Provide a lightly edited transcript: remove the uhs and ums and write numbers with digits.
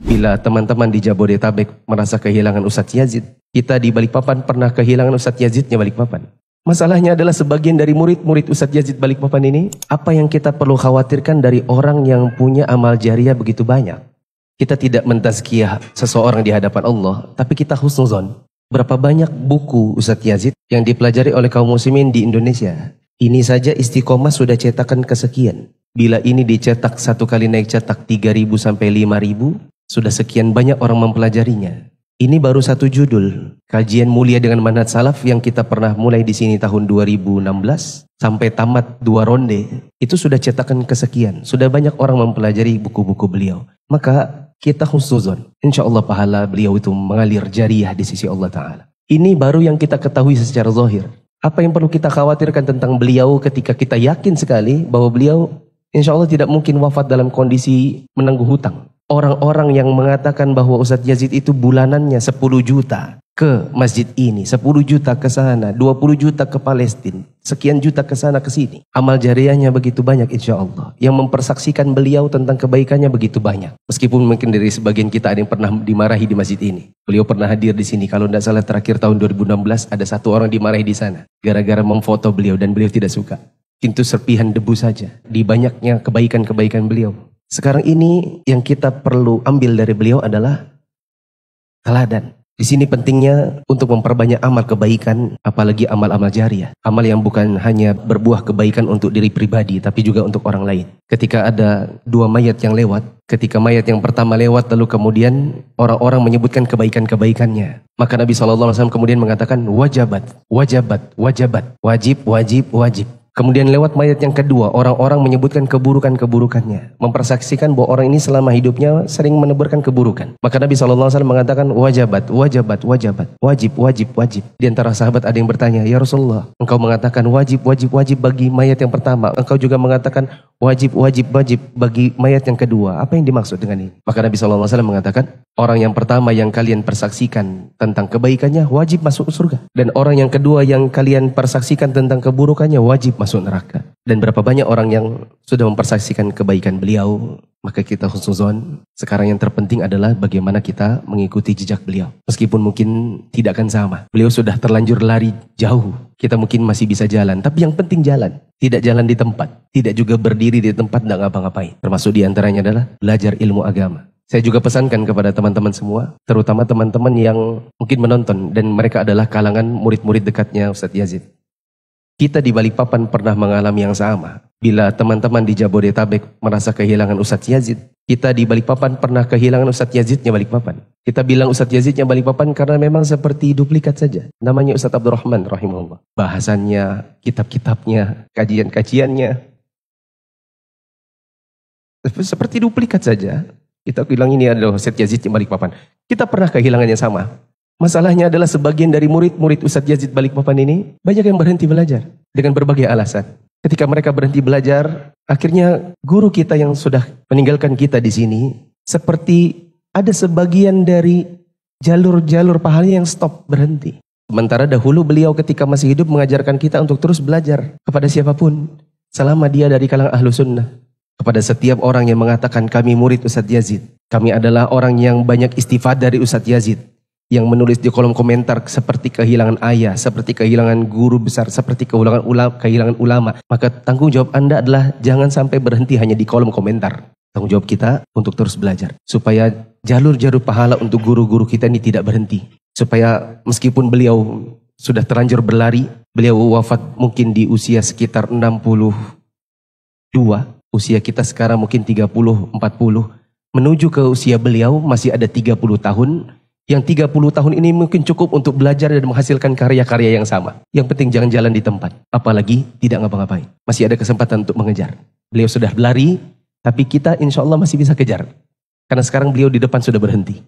Bila teman-teman di Jabodetabek merasa kehilangan Ustadz Yazid, kita di Balikpapan pernah kehilangan Ustadz Yazidnya Balikpapan. Masalahnya adalah sebagian dari murid-murid Ustadz Yazid Balikpapan ini, apa yang kita perlu khawatirkan dari orang yang punya amal jariah begitu banyak. Kita tidak mentazkiyah seseorang di hadapan Allah, tapi kita husnuzon. Berapa banyak buku Ustadz Yazid yang dipelajari oleh kaum muslimin di Indonesia. Ini saja Istiqomah sudah cetakan kesekian. Bila ini dicetak satu kali naik cetak 3.000 sampai 5.000, sudah sekian banyak orang mempelajarinya. Ini baru satu judul, kajian mulia dengan manhaj salaf yang kita pernah mulai di sini tahun 2016 sampai tamat 2 ronde. Itu sudah cetakan kesekian. Sudah banyak orang mempelajari buku-buku beliau. Maka kita husnuzon. Insya Allah pahala beliau itu mengalir jariah di sisi Allah Ta'ala. Ini baru yang kita ketahui secara zahir. Apa yang perlu kita khawatirkan tentang beliau ketika kita yakin sekali bahwa beliau insya Allah tidak mungkin wafat dalam kondisi menangguh hutang. Orang-orang yang mengatakan bahwa Ustadz Yazid itu bulanannya 10 juta ke masjid ini, 10 juta ke sana, 20 juta ke Palestina, sekian juta ke sana ke sini. Amal jariahnya begitu banyak insya Allah. Yang mempersaksikan beliau tentang kebaikannya begitu banyak. Meskipun mungkin dari sebagian kita ada yang pernah dimarahi di masjid ini. Beliau pernah hadir di sini. Kalau tidak salah terakhir tahun 2016 ada satu orang dimarahi di sana. Gara-gara memfoto beliau dan beliau tidak suka. Itu serpihan debu saja di banyaknya kebaikan-kebaikan beliau. Sekarang ini yang kita perlu ambil dari beliau adalah teladan. Di sini pentingnya untuk memperbanyak amal kebaikan, apalagi amal-amal jariah. Amal yang bukan hanya berbuah kebaikan untuk diri pribadi, tapi juga untuk orang lain. Ketika ada 2 mayat yang lewat, ketika mayat yang pertama lewat, lalu kemudian orang-orang menyebutkan kebaikan-kebaikannya. Maka Nabi SAW kemudian mengatakan, wajabat, wajabat, wajabat, wajib, wajib, wajib. Kemudian lewat mayat yang kedua, orang-orang menyebutkan keburukan-keburukannya. Mempersaksikan bahwa orang ini selama hidupnya sering menebarkan keburukan. Maka Nabi SAW mengatakan wajabat, wajabat, wajabat, wajib, wajib, wajib. Di antara sahabat ada yang bertanya, ya Rasulullah, engkau mengatakan wajib, wajib, wajib bagi mayat yang pertama. Engkau juga mengatakan wajib, wajib, wajib bagi mayat yang kedua. Apa yang dimaksud dengan ini? Maka Nabi SAW mengatakan, orang yang pertama yang kalian persaksikan tentang kebaikannya wajib masuk surga. Dan orang yang kedua yang kalian persaksikan tentang keburukannya wajib masuk neraka. Dan berapa banyak orang yang sudah mempersaksikan kebaikan beliau, maka kita husnuzon. Sekarang yang terpenting adalah bagaimana kita mengikuti jejak beliau. Meskipun mungkin tidak akan sama. Beliau sudah terlanjur lari jauh. Kita mungkin masih bisa jalan, tapi yang penting jalan. Tidak jalan di tempat. Tidak juga berdiri di tempat tidak ngapa-ngapain. Termasuk diantaranya adalah belajar ilmu agama. Saya juga pesankan kepada teman-teman semua, terutama teman-teman yang mungkin menonton dan mereka adalah kalangan murid-murid dekatnya Ustadz Yazid. Kita di Balikpapan pernah mengalami yang sama. Bila teman-teman di Jabodetabek merasa kehilangan Ustadz Yazid, kita di Balikpapan pernah kehilangan Ustadz Yazidnya Balikpapan. Kita bilang Ustadz Yazidnya Balikpapan karena memang seperti duplikat saja. Namanya Ustadz Abdurrahman rahimahullah. Bahasannya, kitab-kitabnya, kajian-kajiannya seperti duplikat saja. Kita bilang ini adalah Ustadz Yazidnya Balikpapan. Kita pernah kehilangan yang sama. Masalahnya adalah sebagian dari murid-murid Ustadz Yazid Balikpapan ini banyak yang berhenti belajar dengan berbagai alasan. Ketika mereka berhenti belajar, akhirnya guru kita yang sudah meninggalkan kita di sini seperti ada sebagian dari jalur-jalur pahalanya yang stop berhenti. Sementara dahulu beliau ketika masih hidup mengajarkan kita untuk terus belajar kepada siapapun selama dia dari kalangan ahlu sunnah. Kepada setiap orang yang mengatakan kami murid Ustadz Yazid, kami adalah orang yang banyak istifadah dari Ustadz Yazid, yang menulis di kolom komentar seperti kehilangan ayah, seperti kehilangan guru besar, seperti kehilangan ulama. Maka tanggung jawab Anda adalah jangan sampai berhenti hanya di kolom komentar. Tanggung jawab kita untuk terus belajar. Supaya jalur-jalur pahala untuk guru-guru kita ini tidak berhenti. Supaya meskipun beliau sudah terlanjur berlari, beliau wafat mungkin di usia sekitar 62. Usia kita sekarang mungkin 30, 40. Menuju ke usia beliau masih ada 30 tahun. Yang 30 tahun ini mungkin cukup untuk belajar dan menghasilkan karya-karya yang sama. Yang penting jangan jalan di tempat. Apalagi tidak ngapa-ngapain. Masih ada kesempatan untuk mengejar. Beliau sudah berlari, tapi kita insya Allah masih bisa kejar. Karena sekarang beliau di depan sudah berhenti.